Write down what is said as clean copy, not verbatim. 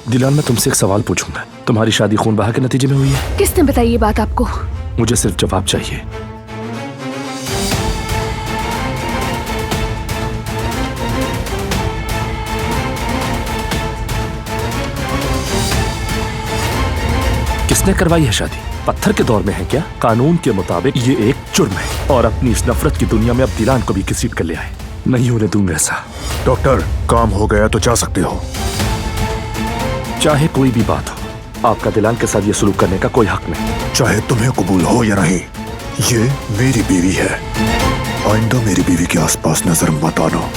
दिलान, मैं तुमसे एक सवाल पूछूंगा। तुम्हारी शादी खून बहा के नतीजे में हुई है? किसने बताई ये बात आपको? मुझे सिर्फ जवाब चाहिए। किसने करवाई है शादी? पत्थर के दौर में है क्या? कानून के मुताबिक ये एक जुर्म है और अपनी इस नफरत की दुनिया में अब दिलान को भी घसीट कर ले आए। नहीं होने दूंगा ऐसा। डॉक्टर, काम हो गया तो जा सकते हो। चाहे कोई भी बात हो, आपका दिलान के साथ ये सलूक करने का कोई हक नहीं। चाहे तुम्हें कबूल हो या नहीं, ये मेरी बीवी है। आइंदा मेरी बीवी के आसपास नजर मत आना।